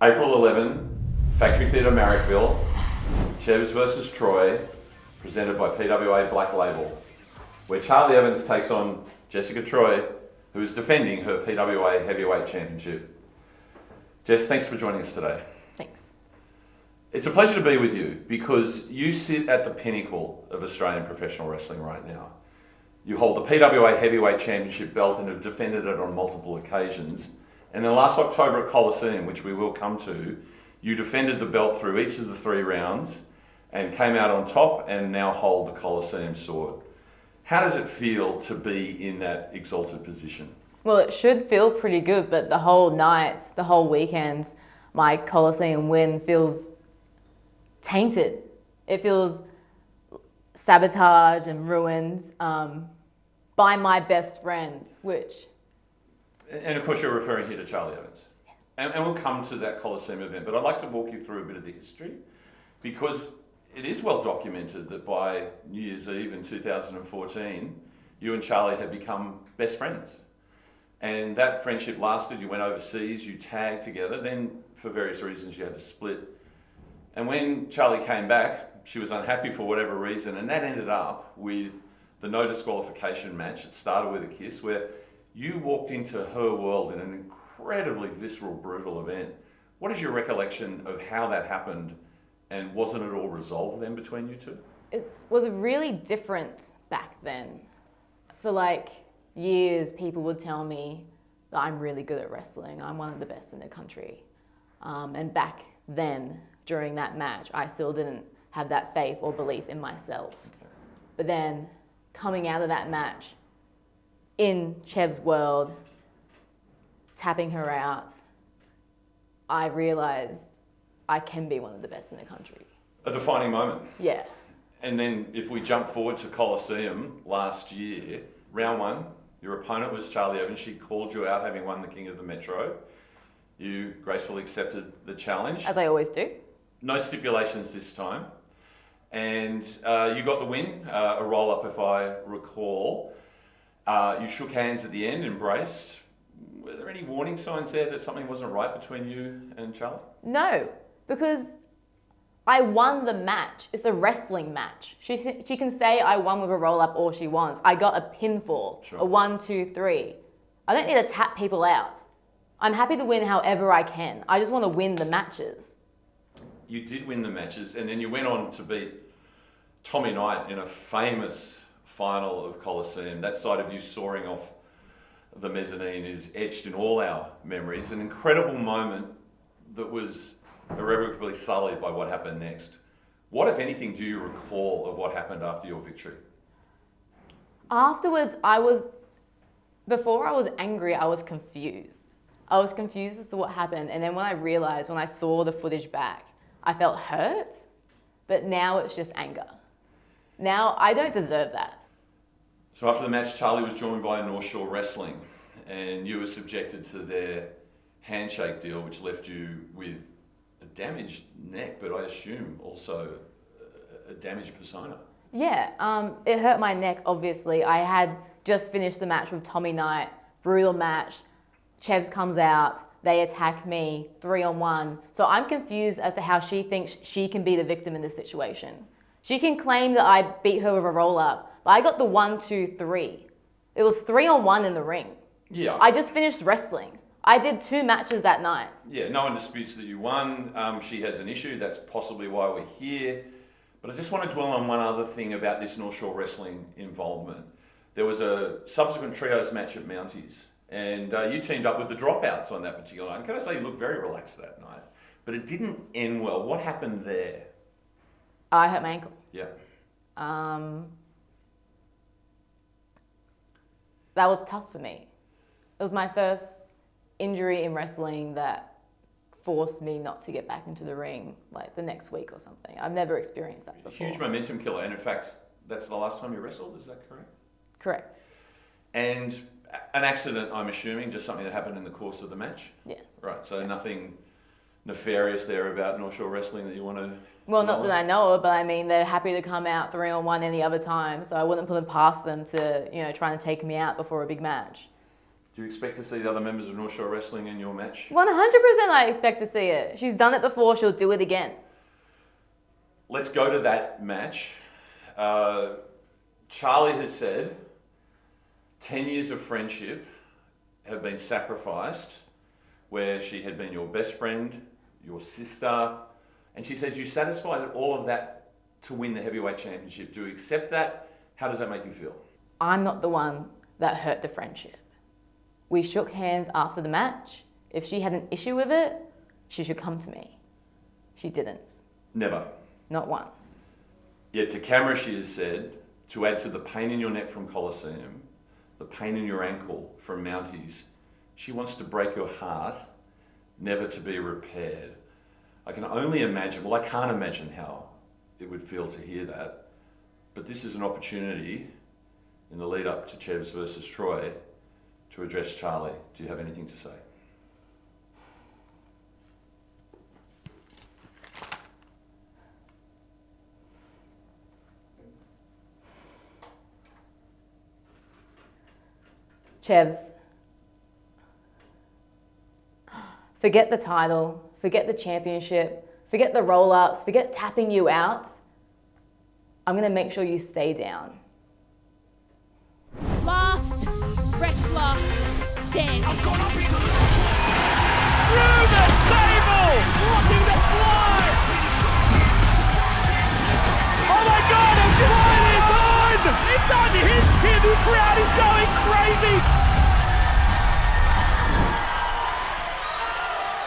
April 11, Factory Theatre, Marrickville, CHEVS versus Troy, presented by PWA Black Label, where Charlie Evans takes on Jessica Troy, who is defending her PWA Heavyweight Championship. Jess, thanks for joining us today. Thanks. It's a pleasure to be with you because you sit at the pinnacle of Australian professional wrestling right now. You hold the PWA Heavyweight Championship belt and have defended it on multiple occasions. And then last October at Coliseum, which we will come to, you defended the belt through each of the 3 rounds and came out on top and now hold the Coliseum sword. How does it feel to be in that exalted position? Well, it should feel pretty good, but the whole night, the whole weekend, my Coliseum win feels tainted. It feels sabotaged and ruined by my best friend, which... And of course you're referring here to Charlie Evans. And we'll come to that Coliseum event, but I'd like to walk you through a bit of the history because it is well documented that by New Year's Eve in 2014, you and Charlie had become best friends. And that friendship lasted, you went overseas, you tagged together, then for various reasons you had to split. And when Charlie came back, she was unhappy for whatever reason, and that ended up with the no disqualification match. It started with a kiss where you walked into her world in an incredibly visceral, brutal event. What is your recollection of how that happened, and wasn't it all resolved then between you two? It was really different back then. For like years, people would tell me that I'm really good at wrestling. I'm one of the best in the country. And back then, during that match, I still didn't have that faith or belief in myself. Okay. But then, coming out of that match, in CHEV's world, tapping her out, I realised I can be one of the best in the country. A defining moment. Yeah. And then if we jump forward to Coliseum last year, round 1, your opponent was Charlie Evans. She called you out having won the King of the Metro. You gracefully accepted the challenge. As I always do. No stipulations this time. And you got the win, a roll-up if I recall. You shook hands at the end, embraced. Were there any warning signs there that something wasn't right between you and Charlie? No, because I won the match. It's a wrestling match. She can say I won with a roll-up all she wants. I got a pinfall, sure. A 1, 2, 3. I don't need to tap people out. I'm happy to win however I can. I just want to win the matches. You did win the matches, and then you went on to beat Tommy Knight in a famous final of Coliseum. That side of you soaring off the mezzanine is etched in all our memories. An incredible moment that was irrevocably sullied by what happened next. What, if anything, do you recall of what happened after your victory? Afterwards, before I was angry, I was confused. I was confused as to what happened. And then when I saw the footage back, I felt hurt, but now it's just anger. Now, I don't deserve that. So after the match, Charlie was joined by North Shore Wrestling, and you were subjected to their handshake deal, which left you with a damaged neck, but I assume also a damaged persona. Yeah, it hurt my neck, obviously. I had just finished the match with Tommy Knight, brutal match. CHEVS comes out, they attack me, 3-on-1. So I'm confused as to how she thinks she can be the victim in this situation. She can claim that I beat her with a roll-up, but I got the 1, 2, 3. It was 3-on-1 in the ring. Yeah. I just finished wrestling. I did 2 matches that night. Yeah, no one disputes that you won. She has an issue. That's possibly why we're here. But I just want to dwell on one other thing about this North Shore Wrestling involvement. There was a subsequent trios match at Mounties, and you teamed up with the Dropouts on that particular night. And can I say you looked very relaxed that night? But it didn't end well. What happened there? I hurt my ankle. Yeah. That was tough for me. It was my first injury in wrestling that forced me not to get back into the ring like the next week or something. I've never experienced that before. Huge momentum killer, and in fact, that's the last time you wrestled, is that correct? Correct. And an accident, I'm assuming, just something that happened in the course of the match? Yes. Right, so nothing nefarious there about North Shore Wrestling that you want to... Well, not that I know of, but I mean, they're happy to come out 3-on-1 any other time, so I wouldn't put them past them to, trying to take me out before a big match. Do you expect to see the other members of North Shore Wrestling in your match? 100% I expect to see it. She's done it before, she'll do it again. Let's go to that match. Charlie has said 10 years of friendship have been sacrificed where she had been your best friend, your sister, and she says you satisfied all of that to win the heavyweight championship. Do you accept that? How does that make you feel? I'm not the one that hurt the friendship. We shook hands after the match. If she had an issue with it, she should come to me. She didn't. Never. Not once. Yet to camera she has said, to add to the pain in your neck from Coliseum, the pain in your ankle from Mounties, she wants to break your heart, never to be repaired. I can only imagine, well, I can't imagine how it would feel to hear that, but this is an opportunity in the lead up to CHEVS versus Troy to address Charlie. Do you have anything to say? CHEVS, forget the title, forget the championship, forget the roll-ups, forget tapping you out. I'm going to make sure you stay down. Last wrestler standing. I'm gonna be the last one. Through the table! Looking to fly! Oh my god, a trial is on! It's unhinged here, the crowd is going crazy!